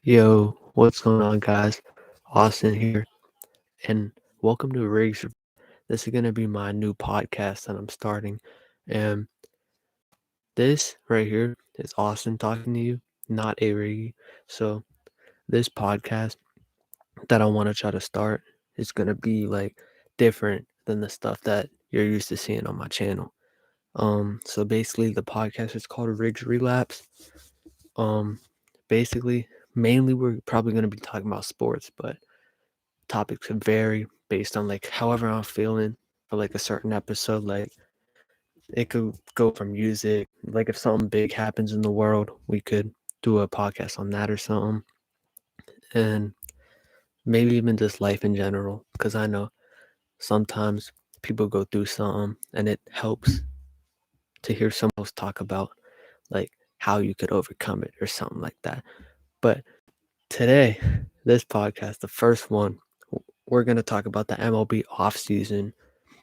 Yo, what's going on, guys? Austin here, and welcome to Riggs. This is going to be my new podcast that I'm starting. And this right here is Austin talking to you, not a Riggy. So, this podcast that I want to try to start is going to be like different than the stuff that you're used to seeing on my channel. So basically, the podcast is called Riggs Relapse. Um, basically, mainly we're probably going to be talking about sports, but topics could vary based on like however I'm feeling for like a certain episode. Like it could go from music, like if something big happens in the world, we could do a podcast on that or something. And maybe even just life in general, because I know sometimes people go through something and it helps to hear someone else talk about like how you could overcome it or something like that. But today, this podcast, the first one, we're going to talk about the MLB offseason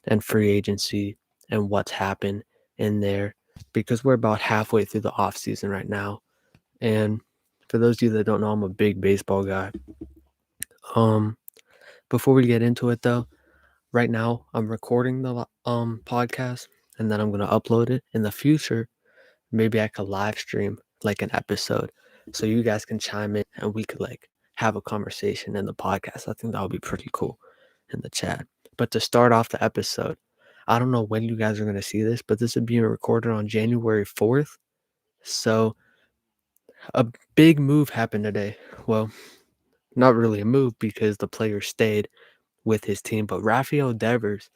and free agency and what's happened in there because we're about halfway through the off season right now. And for those of you that don't know, I'm a big baseball guy. Um, Before we get into it though, right now I'm recording the podcast and then I'm gonna upload it. In the future, maybe I could live stream like an episode so you guys can chime in and we could like have a conversation in the podcast. I think that would be pretty cool in the chat. But to start off the episode, I don't know when you guys are going to see this, but this is being recorded on January 4th. So a big move happened today. Well, not really a move because the player stayed with his team, but Rafael Devers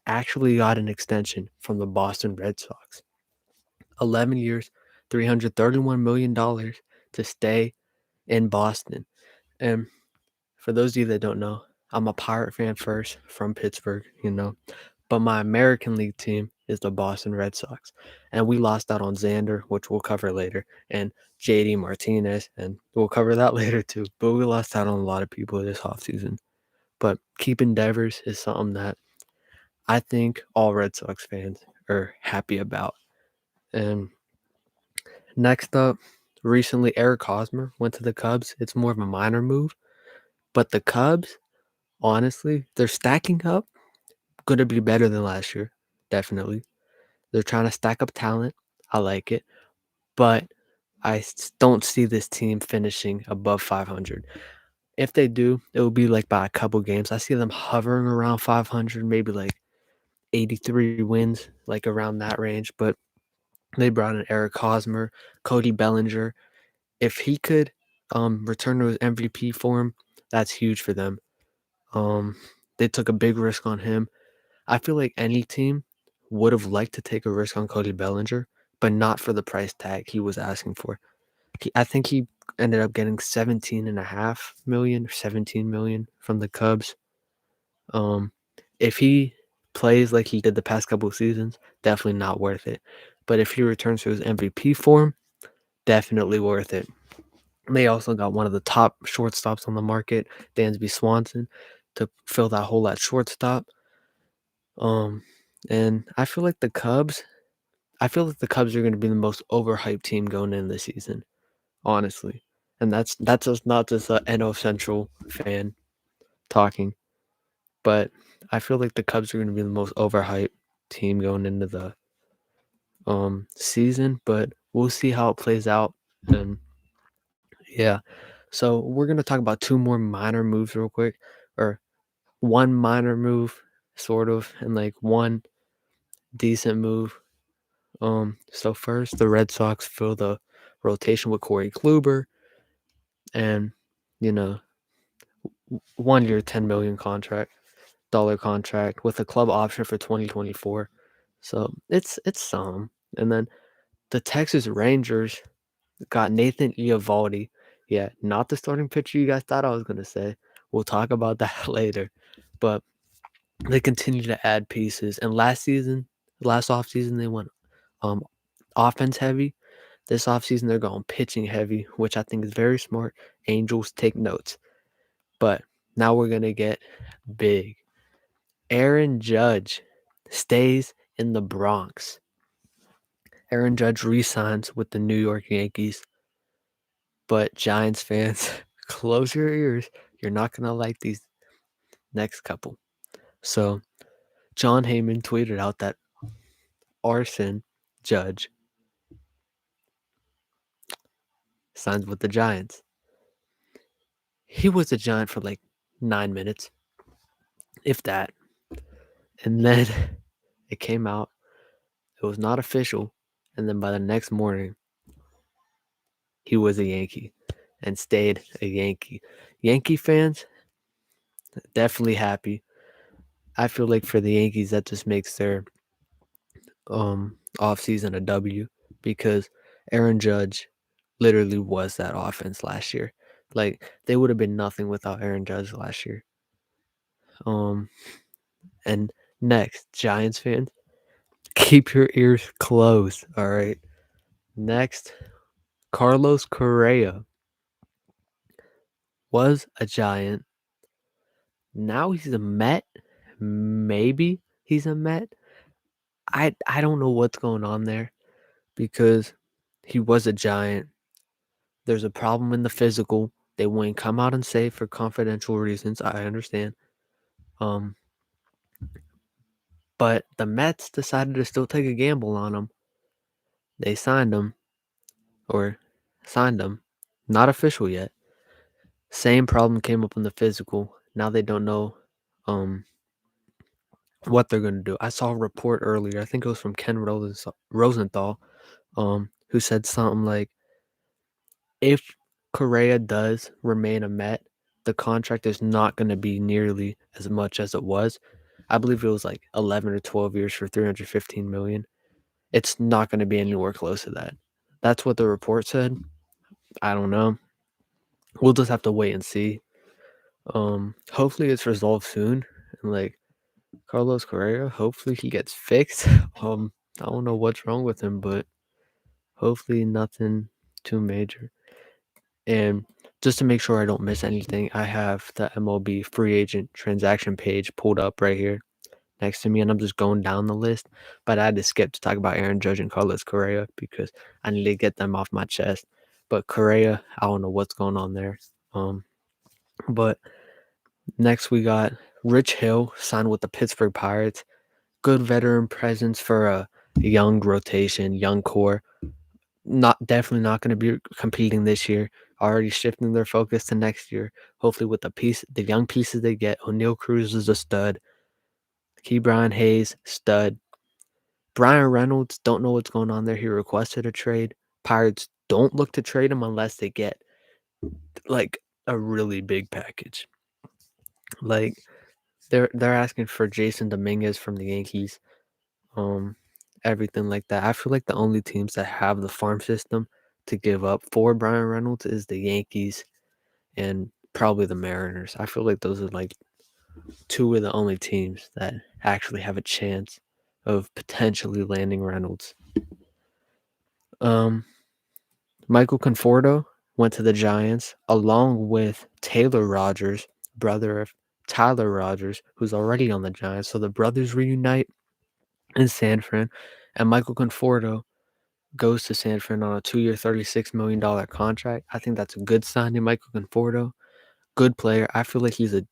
actually got an extension from the Boston Red Sox. 11 years, $331 million to stay in Boston. And for those of you that don't know, I'm a Pirate fan first from Pittsburgh. But my American League team is the Boston Red Sox. And we lost out on Xander, which we'll cover later, and JD Martinez, and we'll cover that later too. But we lost out on a lot of people this offseason. But keeping Devers is something that I think all Red Sox fans are happy about. And next up, recently Eric Hosmer went to the Cubs. It's more of a minor move. But the Cubs, honestly, they're stacking up. Going to be better than last year, definitely. They're trying to stack up talent. I like it. But I don't see this team finishing above 500. If they do, it will be like by a couple games. I see them hovering around 500, maybe like 83 wins, like around that range. But they brought in Eric Hosmer, Cody Bellinger. If he could return to his MVP form, that's huge for them. They took a big risk on him. I feel like any team would have liked to take a risk on Cody Bellinger, but not for the price tag he was asking for. I think he ended up getting 17.5 million or 17 million from the Cubs. Um, if he plays like he did the past couple of seasons, definitely not worth it. But if he returns to his MVP form, definitely worth it. They also got one of the top shortstops on the market, Dansby Swanson, to fill that hole at shortstop. And I feel like the Cubs are going to be the most overhyped team going in this season, honestly. And that's just not just a NO Central fan talking, but I feel like the Cubs are going to be the most overhyped team going into the season, but we'll see how it plays out. And yeah. So we're going to talk about two more minor moves real quick, or one minor move sort of, and like one decent move. So first, the Red Sox fill the rotation with Corey Kluber, and you know, 1 year, $10 million contract with a club option for 2024. So it's some. And then the Texas Rangers got Nathan Eovaldi. Yeah, not the starting pitcher you guys thought I was gonna say. We'll talk about that later. But they continue to add pieces. And last offseason, they went um offense heavy. This offseason, they're going pitching heavy, which I think is very smart. Angels, take notes. But now we're going to get big. Aaron Judge stays in the Bronx. Aaron Judge re-signs with the New York Yankees. But Giants fans close your ears. You're not gonna like these next couple. So John Heyman tweeted out that arson judge signs with the Giants. He was a Giant for like 9 minutes, if that. And then it came out. It was not official. And then by the next morning, he was a Yankee and stayed a Yankee. Yankee fans, definitely happy. I feel like for the Yankees, that just makes their offseason a W because Aaron Judge literally was that offense last year. Like they would have been nothing without Aaron Judge last year. And next, Giants fans, keep your ears closed, all right? Next, Carlos Correa was a Giant. Now he's a Met. Maybe he's a Met. I don't know what's going on there because he was a Giant. There's a problem in the physical. They wouldn't come out and say for confidential reasons. I understand. But the Mets decided to still take a gamble on him. They signed him. Not official yet. Same problem came up in the physical. Now they don't know what they're going to do. I saw a report earlier. I think it was from Ken Rosenthal, who said something like, if Correa does remain a Met, the contract is not going to be nearly as much as it was. I believe it was like 11 or 12 years for $315 million. It's not going to be anywhere close to that. That's what the report said. I don't know. We'll just have to wait and see. Hopefully it's resolved soon. And like Carlos Correa, hopefully he gets fixed. I don't know what's wrong with him, but hopefully nothing too major. And just to make sure I don't miss anything, I have the MLB free agent transaction page pulled up right here next to me, and I'm just going down the list. But I had to skip to talk about Aaron Judge and Carlos Correa because I need to get them off my chest. But Correa, I don't know what's going on there. But next we got Rich Hill signed with the Pittsburgh Pirates. Good veteran presence for a young rotation, young core. Definitely not going to be competing this year. Already shifting their focus to next year. Hopefully with the young pieces they get. O'Neal Cruz is a stud. Ke'Bryan Hayes, stud. Brian Reynolds, don't know what's going on there. He requested a trade. Pirates don't look to trade him unless they get like a really big package. Like they're asking for Jason Dominguez from the Yankees. Everything like that. I feel like the only teams that have the farm system to give up for Brian Reynolds is the Yankees and probably the Mariners. I feel like those are like two of the only teams that actually have a chance of potentially landing Reynolds. Michael Conforto went to the Giants along with Taylor Rogers, brother of Tyler Rogers, who's already on the Giants. So the brothers reunite in San Fran, and Michael Conforto goes to San Fran on a 2-year, $36 million contract. I think that's a good signing, Michael Conforto. Good player. I feel like he's a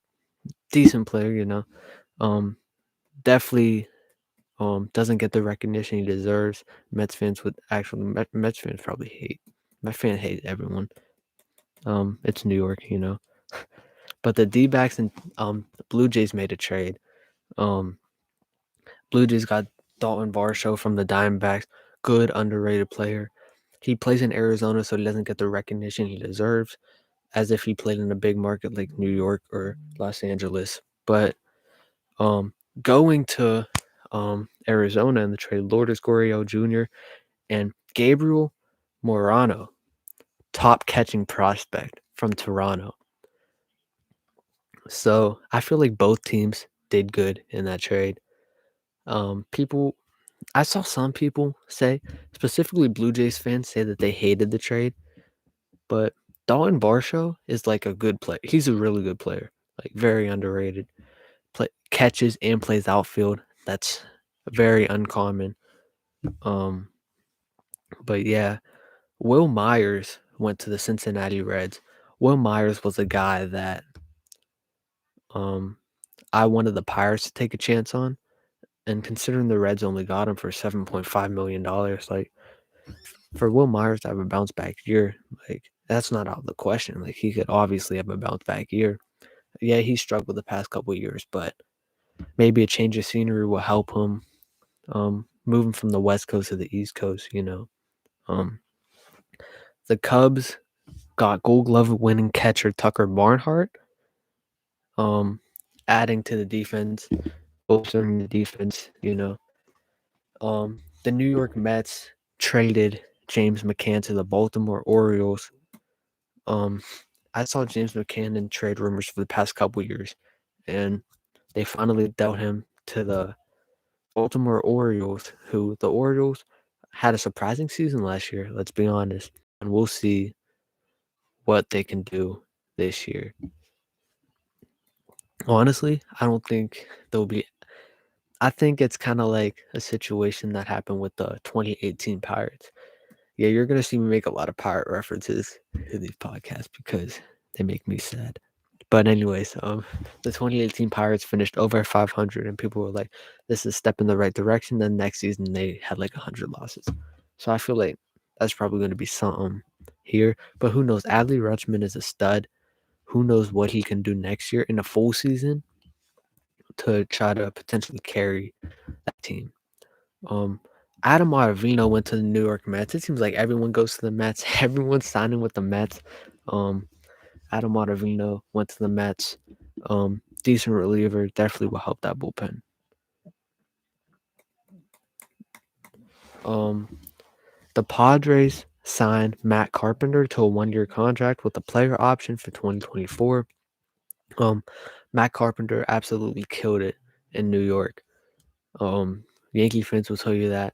decent player, you know. Definitely doesn't get the recognition he deserves. Mets fans probably hate. Mets fans hate everyone. It's New York, you know. But the D-backs and the Blue Jays made a trade. Blue Jays got Dalton Varsho from the Diamondbacks. Good, underrated player. He plays in Arizona, so he doesn't get the recognition he deserves, as if he played in a big market like New York or Los Angeles. But going to Arizona in the trade, Lourdes Gurriel Jr. and Gabriel Morano, top catching prospect from Toronto. So I feel like both teams did good in that trade. I saw some people say, specifically Blue Jays fans, say that they hated the trade, but Dalton Varsho is like a good player. He's a really good player, like very underrated. Catches and plays outfield. That's very uncommon. But yeah, Will Myers went to the Cincinnati Reds Will Myers was a guy that um I wanted the Pirates to take a chance on, and considering the Reds only got him for $7.5 million, like for Will Myers to have a bounce back year, like that's not out of the question. Like he could obviously have a bounce back year. Yeah, he struggled the past couple years, but maybe a change of scenery will help him. Moving from the West Coast to the East Coast. Um, the Cubs got Gold Glove winning catcher Tucker Barnhart, um, adding to the defense, bolstering the defense. The New York Mets traded James McCann to the Baltimore Orioles. I saw James McCann in trade rumors for the past couple years, and they finally dealt him to the Baltimore Orioles, who the Orioles had a surprising season last year, let's be honest, and we'll see what they can do this year. Honestly, I don't think there'll be. I think it's kind of like a situation that happened with the 2018 Pirates. Yeah, you're gonna see me make a lot of pirate references in these podcasts because they make me sad. But anyways, the 2018 Pirates finished over 500, and people were like, "This is a step in the right direction." Then next season they had like 100 losses. So I feel like that's probably going to be something here. But who knows? Adley Rutschman is a stud. Who knows what he can do next year in a full season to try to potentially carry that team. Um, Adam Ottavino went to the New York Mets. It seems like everyone goes to the Mets. Everyone's signing with the Mets. Adam Ottavino went to the Mets. Decent reliever, definitely will help that bullpen. The Padres signed Matt Carpenter to a 1-year contract with a player option for 2024. Matt Carpenter absolutely killed it in New York. Yankee fans will tell you that.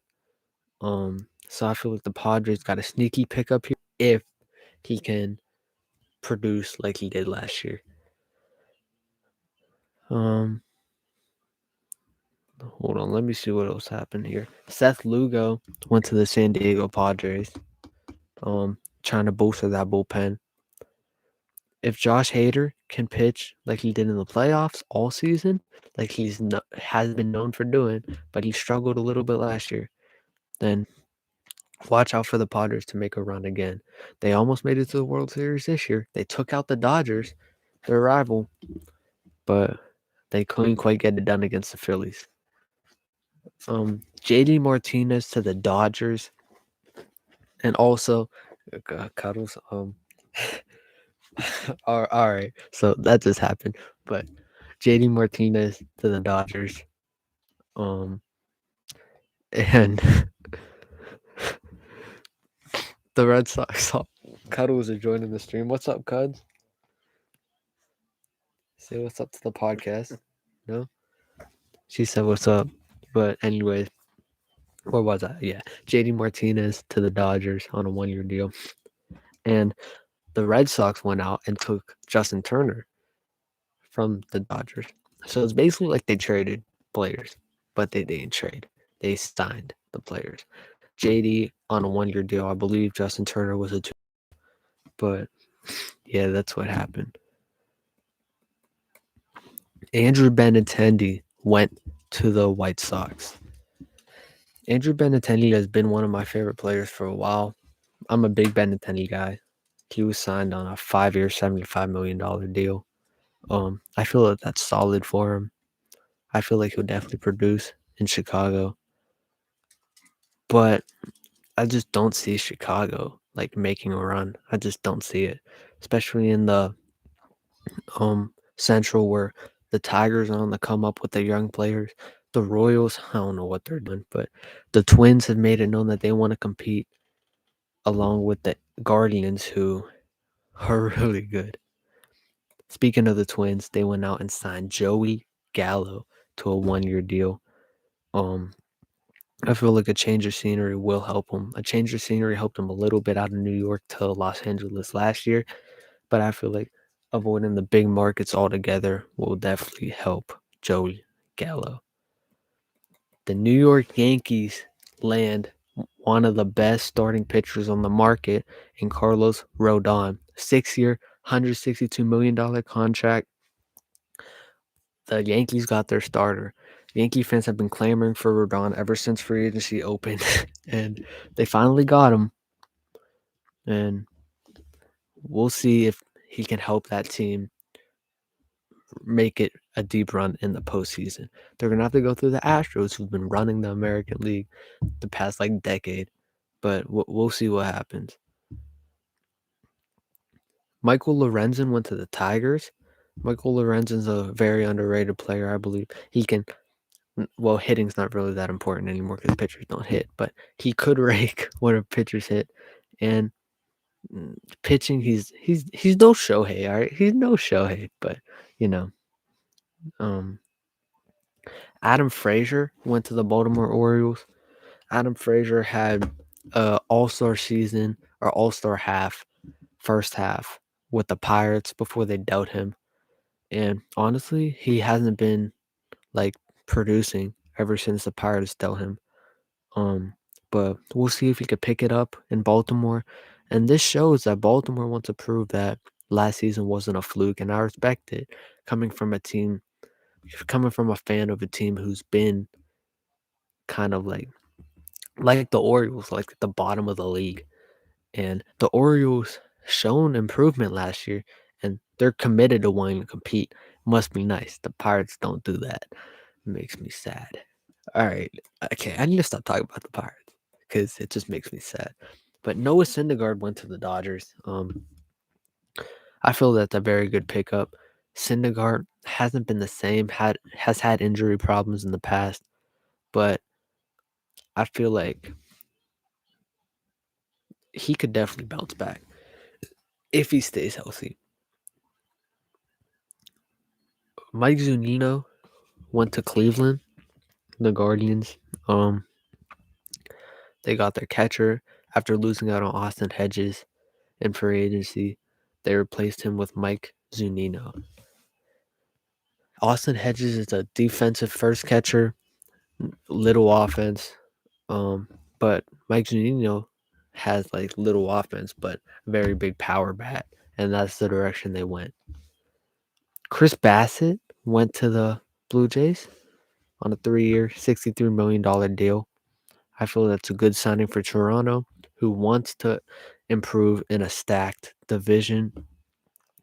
So I feel like the Padres got a sneaky pickup here if he can produce like he did last year. Hold on, let me see what else happened here. Seth Lugo went to the San Diego Padres, trying to bolster that bullpen. If Josh Hader can pitch like he did in the playoffs all season, like has been known for doing, but he struggled a little bit last year, then watch out for the Padres to make a run again. They almost made it to the World Series this year. They took out the Dodgers, their rival, but they couldn't quite get it done against the Phillies. JD Martinez to the Dodgers, and also Cuddles. all right, so that just happened. But JD Martinez to the Dodgers, and the Red Sox. Cuddles are joining the stream. What's up, Cuds? Say what's up to the podcast. No, she said what's up. But anyway, where was I? Yeah, JD Martinez to the Dodgers on a 1-year deal, and the Red Sox went out and took Justin Turner from the Dodgers. So it's basically like they traded players, but they didn't trade. They signed the players. JD on a 1-year deal. I believe Justin Turner was a 2. But yeah, that's what happened. Andrew Benintendi went to the White Sox. Andrew Benintendi has been one of my favorite players for a while. I'm a big Benintendi guy. He was signed on a 5-year, $75 million deal. I feel that that's solid for him. I feel like he'll definitely produce in Chicago. But I just don't see Chicago like making a run. I just don't see it, especially in the Central where the Tigers are on the come up with their young players. The Royals, I don't know what they're doing, but the Twins have made it known that they want to compete along with the Guardians, who are really good. Speaking of the Twins, they went out and signed Joey Gallo to a 1-year deal. I feel like a change of scenery will help him. A change of scenery helped him a little bit out of New York to Los Angeles last year, but I feel like avoiding the big markets altogether will definitely help Joey Gallo. The New York Yankees land one of the best starting pitchers on the market in Carlos Rodon, 6-year, $162 million contract. The Yankees got their starter. Yankee fans have been clamoring for Rodon ever since free agency opened, and they finally got him. And we'll see if he can help that team make it a deep run in the postseason. They're gonna have to go through the Astros, who've been running the American League the past decade, but we'll see what happens. Michael Lorenzen went to the Tigers. Michael Lorenzen's a very underrated player, I believe. He can, well, hitting's not really that important anymore because pitchers don't hit, but he could rake when a pitchers hit. And pitching, he's no Shohei, all right? He's no Shohei, but um, Adam Frazier went to the Baltimore Orioles. Adam Frazier had a all-star season or all-star first half with the Pirates before they dealt him. And honestly, he hasn't been producing ever since the Pirates dealt him. But we'll see if he could pick it up in Baltimore. And this shows that Baltimore wants to prove that last season wasn't a fluke, and I respect it. Coming from a fan of a team who's been kind of like the Orioles, like at the bottom of the league. And the Orioles shown improvement last year, and they're committed to wanting to compete. Must be nice. The Pirates don't do that. It makes me sad. All right. Okay, I need to stop talking about the Pirates because it just makes me sad. But Noah Syndergaard went to the Dodgers. I feel that's a very good pickup. Syndergaard hasn't been the same. Has had injury problems in the past, but I feel like he could definitely bounce back if he stays healthy. Mike Zunino went to Cleveland, the Guardians. They got their catcher after losing out on Austin Hedges in free agency. They replaced him with Mike Zunino. Austin Hedges is a defensive first catcher, little offense. But Mike Zunino has little offense, but very big power bat, and that's the direction they went. Chris Bassett went to the Blue Jays on a 3-year, $63 million deal. I feel that's a good signing for Toronto, who wants to improve in a stacked division.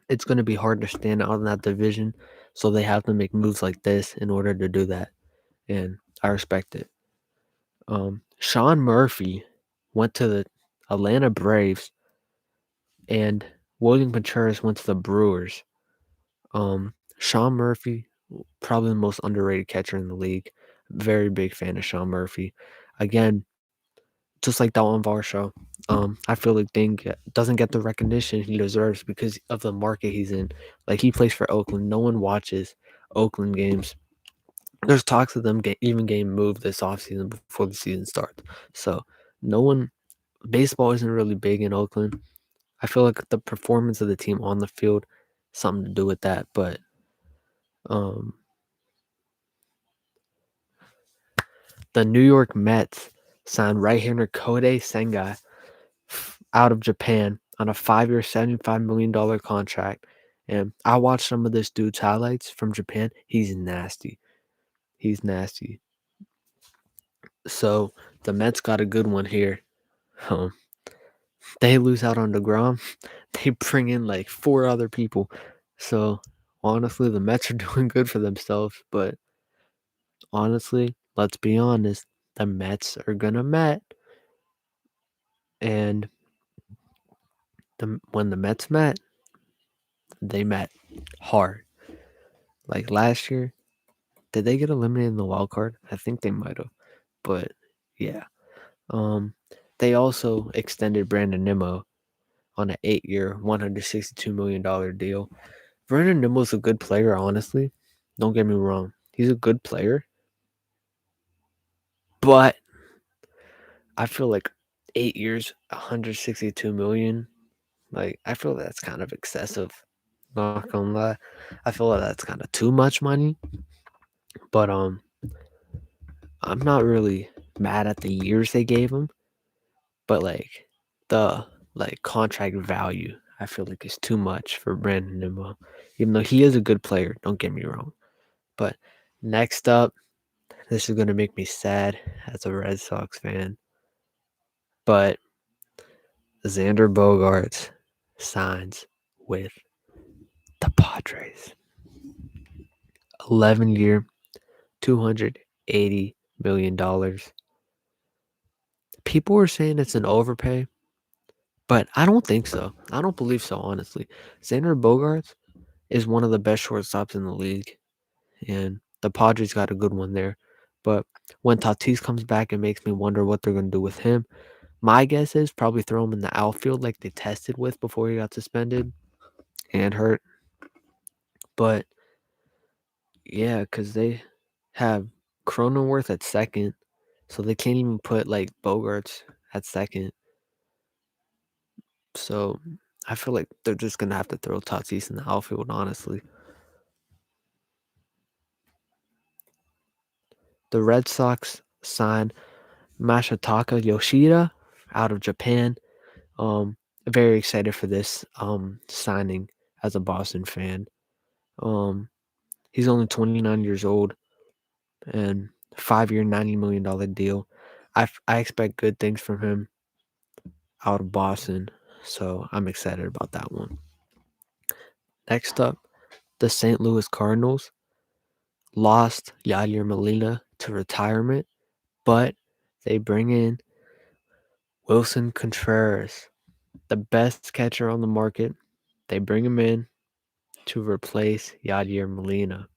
It's going to be hard to stand out in that division, so they have to make moves like this in order to do that, and I respect it. Sean Murphy went to the Atlanta Braves, and William Contreras went to the Brewers. Sean Murphy, probably the most underrated catcher in the league. Very big fan of Sean Murphy. Again, just like Dalton Varsho, I feel like doesn't get the recognition he deserves because of the market he's in. He plays for Oakland. No one watches Oakland games. There's talks of them even getting moved this offseason before the season starts. So baseball isn't really big in Oakland. I feel like the performance of the team on the field, something to do with that. But the New York Mets signed right-hander Kodai Senga out of Japan on a 5-year, $75 million contract. And I watched some of this dude's highlights from Japan. He's nasty. So the Mets got a good one here. They lose out on DeGrom. They bring in 4 other people. So honestly, the Mets are doing good for themselves. But honestly, let's be honest, the Mets are gonna Met. And when the Mets met, they met hard. Last year, did they get eliminated in the wild card? I think they might have. But yeah. They also extended Brandon Nimmo on an 8-year, $162 million deal. Brandon Nimmo's a good player, honestly. Don't get me wrong. He's a good player. But I feel 8 years, $162 million. I feel that's kind of excessive. Not gonna lie. I feel like that's kind of too much money. But I'm not really mad at the years they gave him. But the contract value, I feel like it's too much for Brandon Nimmo, even though he is a good player. Don't get me wrong. But next up, this is gonna make me sad as a Red Sox fan, but Xander Bogaerts signs with the Padres. 11-year, $280 million. People were saying it's an overpay, but I don't think so. I don't believe so, honestly. Xander Bogaerts is one of the best shortstops in the league, and the Padres got a good one there. But when Tatis comes back, it makes me wonder what they're going to do with him. My guess is probably throw him in the outfield like they tested with before he got suspended and hurt. But yeah, because they have Cronenworth at second, so they can't even put like Bogarts at second. So I feel like they're just gonna have to throw Tatis in the outfield, honestly. The Red Sox signed Masataka Yoshida out of Japan. Very excited for this signing as a Boston fan. He's only 29 years old and 5-year, $90 million deal. I expect good things from him out of Boston, so I'm excited about that one. Next up, the St. Louis Cardinals lost Yadier Molina to retirement, but they bring in Wilson Contreras, the best catcher on the market. They bring him in to replace Yadier Molina.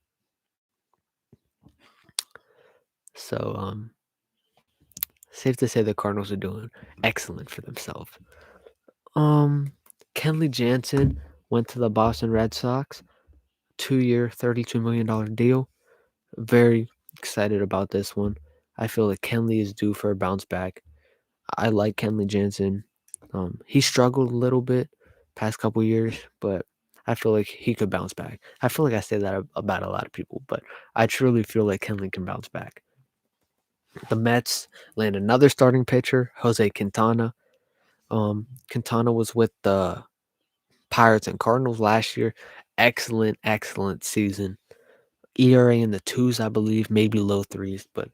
So, safe to say the Cardinals are doing excellent for themselves. Kenley Jansen went to the Boston Red Sox, 2-year, $32 million deal. Very excited about this one. I feel like Kenley is due for a bounce back. I like Kenley Jansen. He struggled a little bit past couple years, but I feel like he could bounce back. I feel like I say that about a lot of people, but I truly feel like Kenley can bounce back. The Mets land another starting pitcher, Jose Quintana. Quintana was with the Pirates and Cardinals last year. Excellent season. ERA in the twos, I believe, maybe low threes, but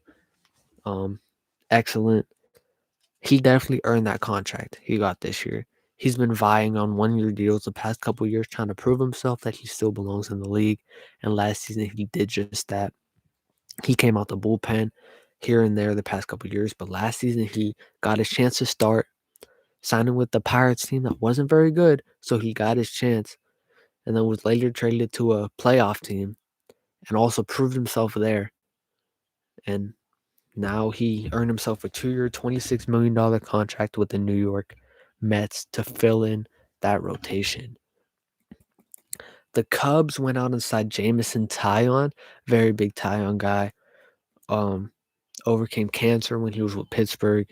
excellent. He definitely earned that contract he got this year. He's been vying on 1-year deals the past couple years, trying to prove himself that he still belongs in the league. And last season, he did just that. He came out the bullpen here and there the past couple years, but last season he got his chance to start, signing with the Pirates team that wasn't very good, so he got his chance, and then was later traded to a playoff team and also proved himself there. And now he earned himself a 2-year, $26 million contract with the New York Mets to fill in that rotation. The Cubs went out and signed Jameson Taillon, very big Taillon guy. Overcame cancer when he was with Pittsburgh.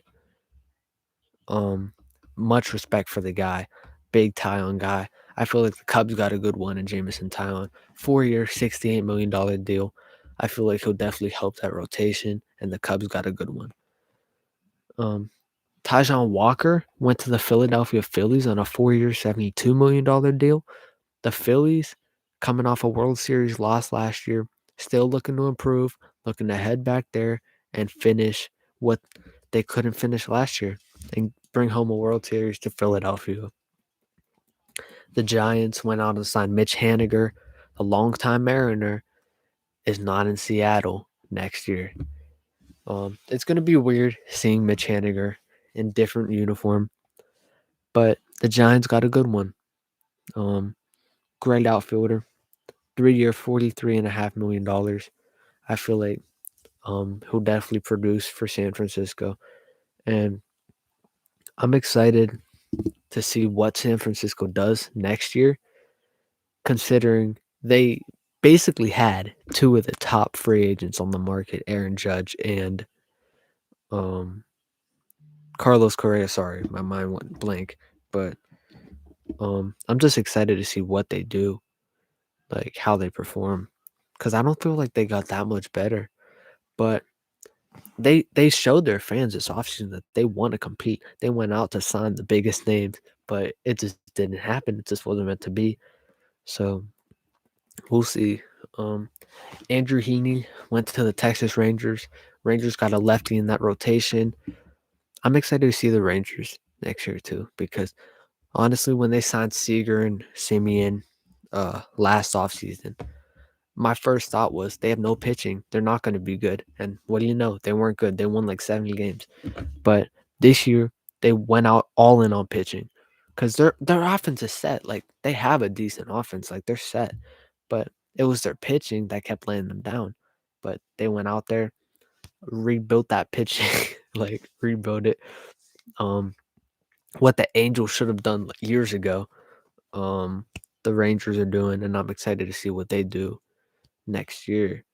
Much respect for the guy. Big Taillon guy. I feel like the Cubs got a good one in Jameson Taillon. 4-year, $68 million deal. I feel like he'll definitely help that rotation, and the Cubs got a good one. Tajon Walker went to the Philadelphia Phillies on a 4-year, $72 million deal. The Phillies, coming off a World Series loss last year, still looking to improve, looking to head back there and finish what they couldn't finish last year and bring home a World Series to Philadelphia. The Giants went out and signed Mitch Haniger, the longtime Mariner, is not in Seattle next year. It's going to be weird seeing Mitch Haniger in different uniform, but the Giants got a good one. Great outfielder, 3-year, $43.5 million. I feel like he'll definitely produce for San Francisco, and I'm excited to see what San Francisco does next year, considering they basically had two of the top free agents on the market, Aaron Judge and Carlos Correa. Sorry, my mind went blank, but I'm just excited to see what they do, like how they perform, because I don't feel like they got that much better, but they showed their fans this offseason that they want to compete. They went out to sign the biggest names, but it just didn't happen. It just wasn't meant to be. So we'll see. Um, Andrew Heaney went to the Texas Rangers. Rangers got a lefty in that rotation. I'm excited to see the Rangers next year too, because honestly, when they signed Seager and Simeon last offseason, my first thought was they have no pitching. They're not going to be good. And what do you know? They weren't good. They won like 70 games. But this year, they went out all in on pitching because their offense is set. Like they have a decent offense. Like they're set. But it was their pitching that kept laying them down. But they went out there, rebuilt that pitching, like rebuilt it. Um, what the Angels should have done like, years ago. Um, the Rangers are doing, and I'm excited to see what they do next year.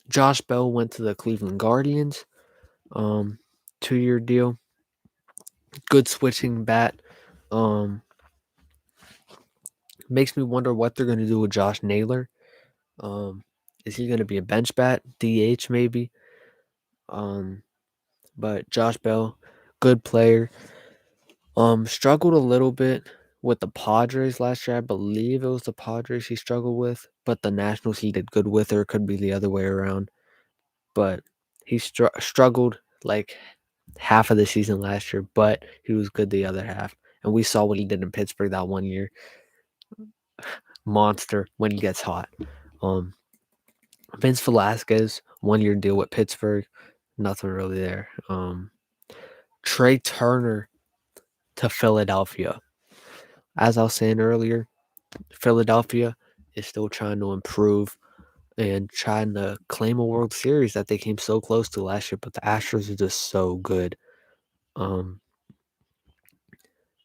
Josh Bell went to the Cleveland Guardians. 2-year deal. Good switching bat. Um, Makes me wonder what they're going to do with Josh Naylor. Is he going to be a bench bat, DH maybe? But Josh Bell, good player. Struggled a little bit with the Padres last year. I believe it was the Padres he struggled with, but the Nationals he did good with, or it could be the other way around. But he struggled like half of the season last year, but he was good the other half. And we saw what he did in Pittsburgh that one year. Monster when he gets hot. Vince Velasquez, 1-year deal with Pittsburgh. Nothing really there. Trey Turner to Philadelphia. As I was saying earlier, Philadelphia is still trying to improve and trying to claim a World Series that they came so close to last year, but the Astros are just so good.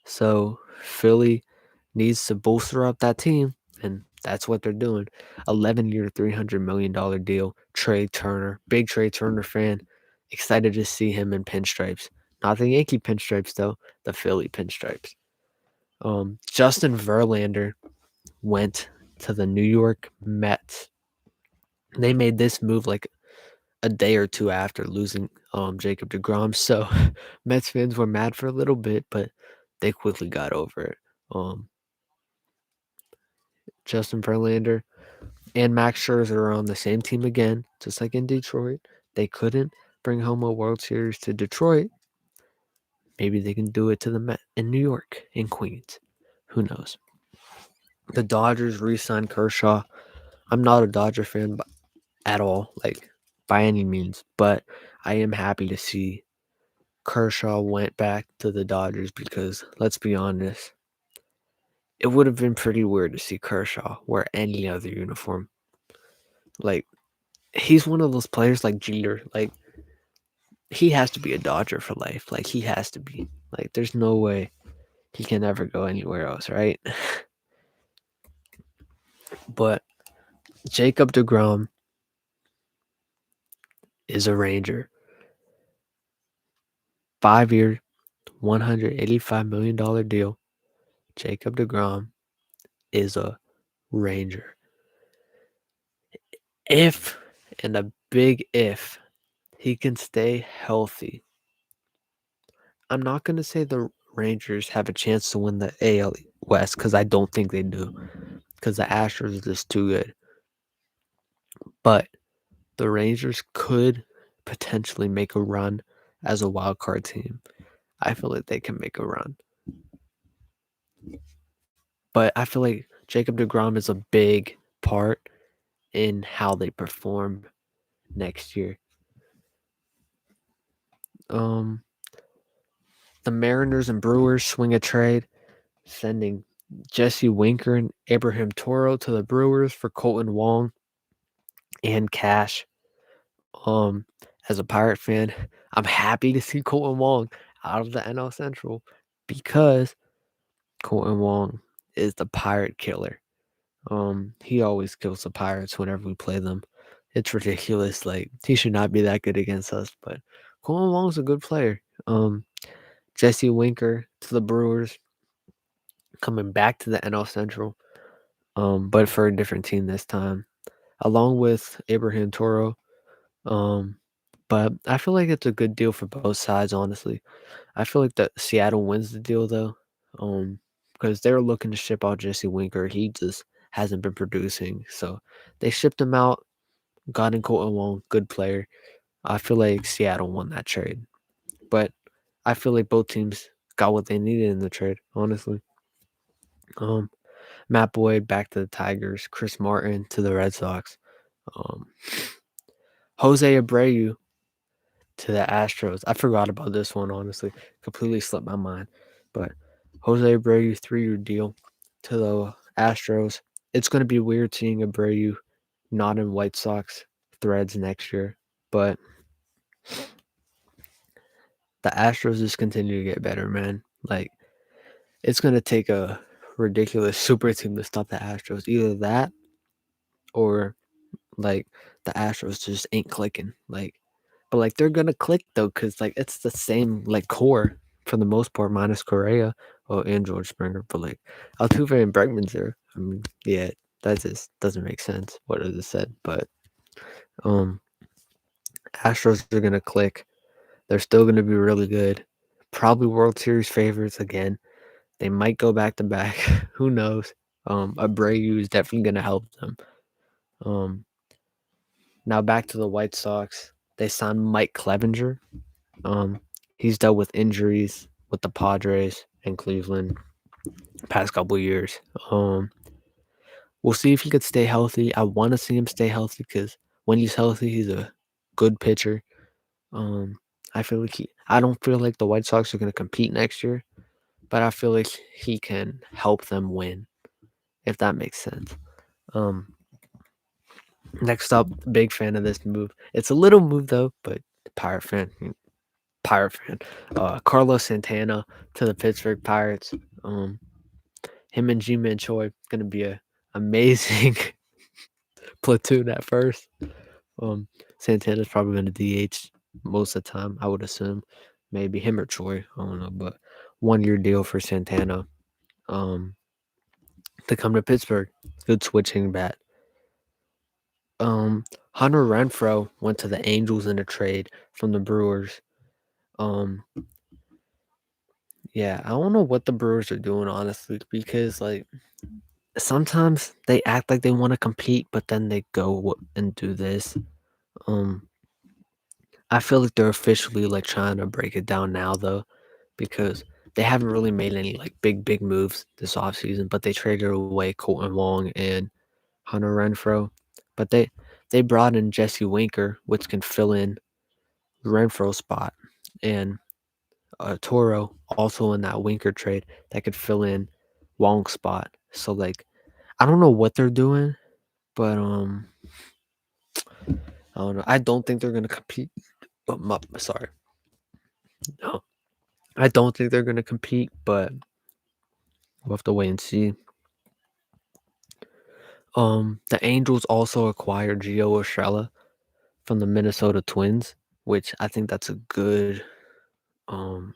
So Philly needs to bolster up that team, and that's what they're doing. 11-year, $300 million deal. Trey Turner, big Trey Turner fan. Excited to see him in pinstripes. Not the Yankee pinstripes, though, the Philly pinstripes. Justin Verlander went to the New York Mets. They made this move like a day or two after losing Jacob deGrom. So Mets fans were mad for a little bit, but they quickly got over it. Justin Verlander and Max Scherzer are on the same team again, just like in Detroit. They couldn't bring home a World Series to Detroit. Maybe they can do it to the Mets in New York, in Queens. Who knows? The Dodgers re-signed Kershaw. I'm not a Dodger fan at all, like by any means, but I am happy to see Kershaw went back to the Dodgers because, let's be honest, it would have been pretty weird to see Kershaw wear any other uniform. Like, he's one of those players like Jeter. Like, he has to be a Dodger for life. Like, he has to be. Like, there's no way he can ever go anywhere else, right? But Jacob deGrom is a Ranger. 5-year, $185 million deal. Jacob deGrom is a Ranger. If, and a big if, he can stay healthy, I'm not going to say the Rangers have a chance to win the AL West because I don't think they do, because the Astros are just too good. But the Rangers could potentially make a run as a wild card team. I feel like they can make a run. But I feel like Jacob deGrom is a big part in how they perform next year. The Mariners and Brewers swing a trade, sending Jesse Winker and Abraham Toro to the Brewers for Colton Wong and cash. As a Pirate fan, I'm happy to see Colton Wong out of the NL Central because Colton Wong is the Pirate killer. He always kills the Pirates whenever we play them. It's ridiculous. Like, he should not be that good against us, but Colton Wong's a good player. Jesse Winker to the Brewers, coming back to the NL Central, but for a different team this time, along with Abraham Toro. But I feel like it's a good deal for both sides, honestly. I feel like that Seattle wins the deal though, because they're looking to ship out Jesse Winker. He just hasn't been producing, so they shipped him out. Got in Colton Wong, good player. I feel like Seattle won that trade, but I feel like both teams got what they needed in the trade. Honestly, um, Matt Boyd back to the Tigers, Chris Martin to the Red Sox, um, Jose Abreu to the Astros. I forgot about this one, honestly. Completely slipped my mind. But Jose Abreu, 3-year deal to the Astros. It's going to be weird seeing Abreu not in White Sox threads next year. But the Astros just continue to get better, man. Like, it's going to take a ridiculous super team to stop the Astros. Either that or, like, the Astros just ain't clicking. But, like, they're gonna click, though, because like, it's the same, like, core for the most part, minus Correa, and George Springer, but, like, Altuve and Bregman's there. I mean, yeah, that just doesn't make sense what I just said, but, um, Astros are gonna click. They're still gonna be really good. Probably World Series favorites again. They might go back to back. Who knows? Abreu is definitely gonna help them. Um, Now back to the White Sox. They signed Mike Clevenger. He's dealt with injuries with the Padres and Cleveland past couple years. We'll see if he could stay healthy. I want to see him stay healthy because when he's healthy, he's a good pitcher. Um, I don't feel like the White Sox are going to compete next year, but I feel like he can help them win, if that makes sense. Um, Next up, big fan of this move. It's a little move though, but Pirate fan. Pirate fan. Carlos Santana to the Pittsburgh Pirates. Him and G-Man Choi gonna be a amazing platoon at first. Santana's probably gonna DH most of the time, I would assume. Maybe him or Choi, I don't know, but 1-year deal for Santana. To come to Pittsburgh. Good switching bat. Hunter Renfroe went to the Angels in a trade from the Brewers. Yeah, I don't know what the Brewers are doing, honestly, because like sometimes they act like they want to compete, but then they go and do this. I feel like they're officially like trying to break it down now though, because they haven't really made any like big moves this offseason, but they traded away Colton Wong and Hunter Renfroe. But they brought in Jesse Winker, which can fill in Renfro's spot, and Toro also in that Winker trade that could fill in Wong's spot. So like I don't know what they're doing, but I don't know. I don't think they're gonna compete. Sorry, no, I don't think they're gonna compete, but we'll have to wait and see. The Angels also acquired Gio Urshela from the Minnesota Twins, which I think that's a good um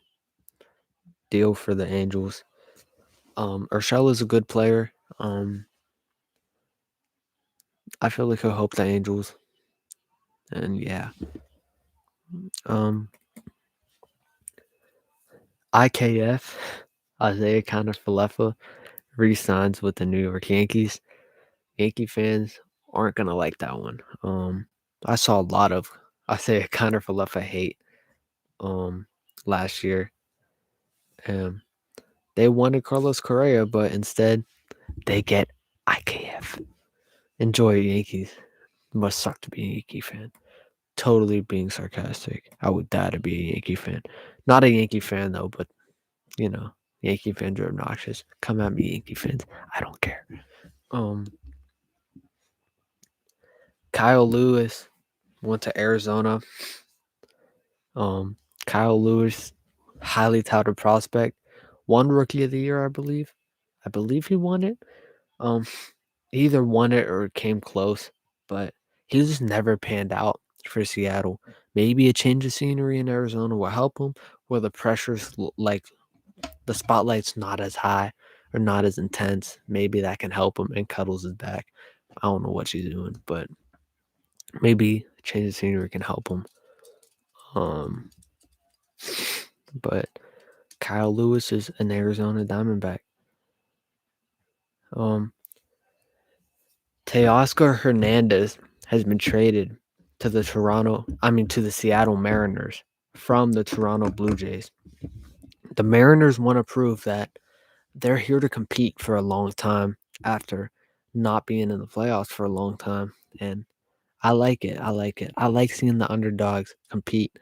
deal for the Angels. Urshela is a good player. I feel like he'll help the Angels, and yeah. Um, IKF Isaiah Kiner-Falefa re-signs with the New York Yankees. Yankee fans aren't gonna like that one. I saw a lot of Isaiah Kiner-Falefa hate last year. Um, they wanted Carlos Correa, but instead they get IKF. Enjoy Yankees. It must suck to be a Yankee fan. Totally being sarcastic. I would die to be a Yankee fan. Not a Yankee fan though, but you know, Yankee fans are obnoxious. Come at me, Yankee fans. I don't care. Um, Kyle Lewis went to Arizona. Um, Kyle Lewis, highly touted prospect, won Rookie of the Year, I believe. I believe he won it. Um, he either won it or came close, but he just never panned out for Seattle. Maybe a change of scenery in Arizona will help him, where the pressure's like the spotlight's not as high or not as intense. Maybe that can help him. And Cuddles is back. I don't know what she's doing, but maybe change of scenery can help him. Um, but Kyle Lewis is an Arizona Diamondback. Teoscar Hernandez has been traded to the Seattle Mariners from the Toronto Blue Jays. The Mariners want to prove that they're here to compete for a long time after not being in the playoffs for a long time. And I like it. I like it. I like seeing the underdogs compete,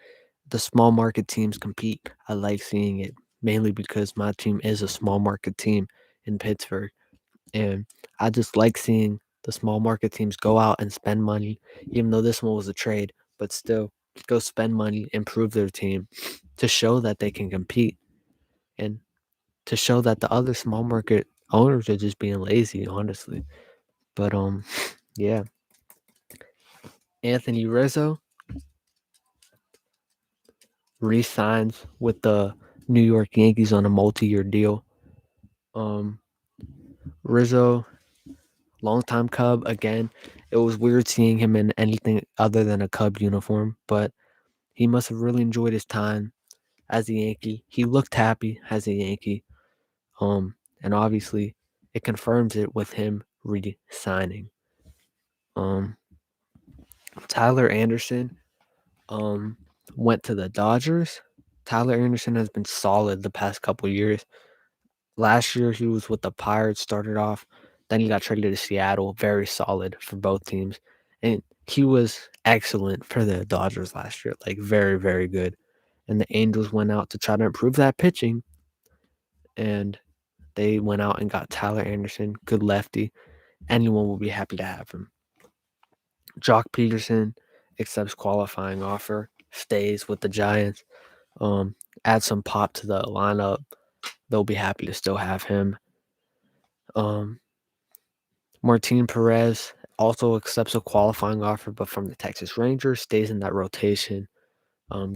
the small market teams compete. I like seeing it mainly because my team is a small market team in Pittsburgh. And I just like seeing the small market teams go out and spend money, even though this one was a trade, but still go spend money, improve their team to show that they can compete and to show that the other small market owners are just being lazy, honestly. But yeah. Anthony Rizzo re-signs with the New York Yankees on a multi-year deal. Rizzo, longtime Cub. Again, it was weird seeing him in anything other than a Cub uniform, but he must have really enjoyed his time as a Yankee. He looked happy as a Yankee. And obviously it confirms it with him re-signing. Tyler Anderson went to the Dodgers. Tyler Anderson has been solid the past couple years. Last year he was with the Pirates, started off. Then he got traded to Seattle. Very solid for both teams. And he was excellent for the Dodgers last year. Like very, very good. And the Angels went out to try to improve that pitching. And they went out and got Tyler Anderson, good lefty. Anyone will be happy to have him. Jock Peterson accepts qualifying offer, stays with the Giants. Add some pop to the lineup. They'll be happy to still have him. Martin Perez also accepts a qualifying offer, but from the Texas Rangers, stays in that rotation.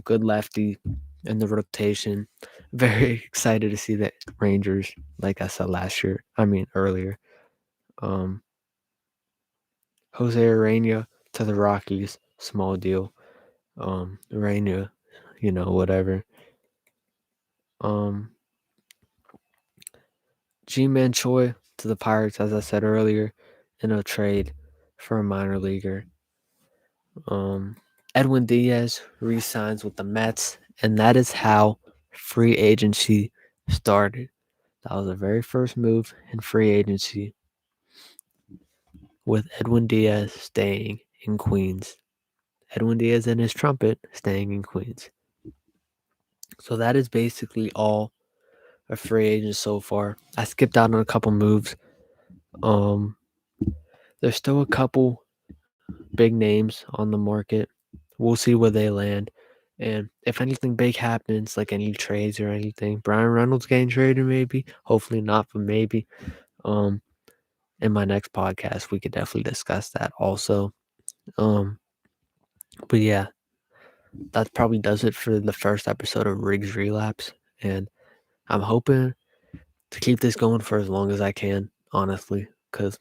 Good lefty in the rotation. Very excited to see the Rangers, like I said earlier. Jose Urena to the Rockies, small deal. Urena, whatever. G-Man Choi to the Pirates, as I said earlier, in a trade for a minor leaguer. Edwin Diaz re-signs with the Mets, and that is how free agency started. That was the very first move in free agency, with Edwin Diaz staying in Queens. Edwin Diaz and his trumpet staying in Queens. So that is basically all of free agents so far. I skipped out on a couple moves. There's still a couple big names on the market. We'll see where they land. And if anything big happens, like any trades or anything, Brian Reynolds getting traded maybe. Hopefully not, but maybe. In my next podcast, we could definitely discuss that also. But yeah, that probably does it for the first episode of Riggs Relapse. And I'm hoping to keep this going for as long as I can, honestly, because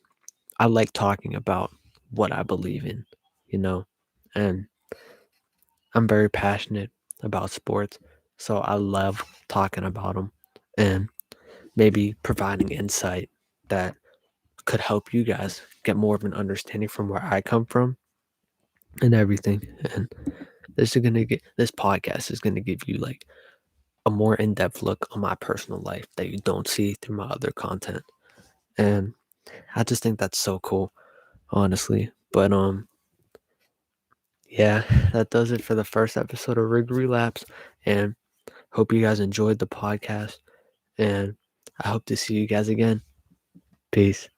I like talking about what I believe in, and I'm very passionate about sports, so I love talking about them and maybe providing insight that could help you guys get more of an understanding from where I come from and everything. And this podcast is gonna give you like a more in-depth look on my personal life that you don't see through my other content. And I just think that's so cool, honestly. But yeah, that does it for the first episode of Rig Relapse. And hope you guys enjoyed the podcast. And I hope to see you guys again. Peace.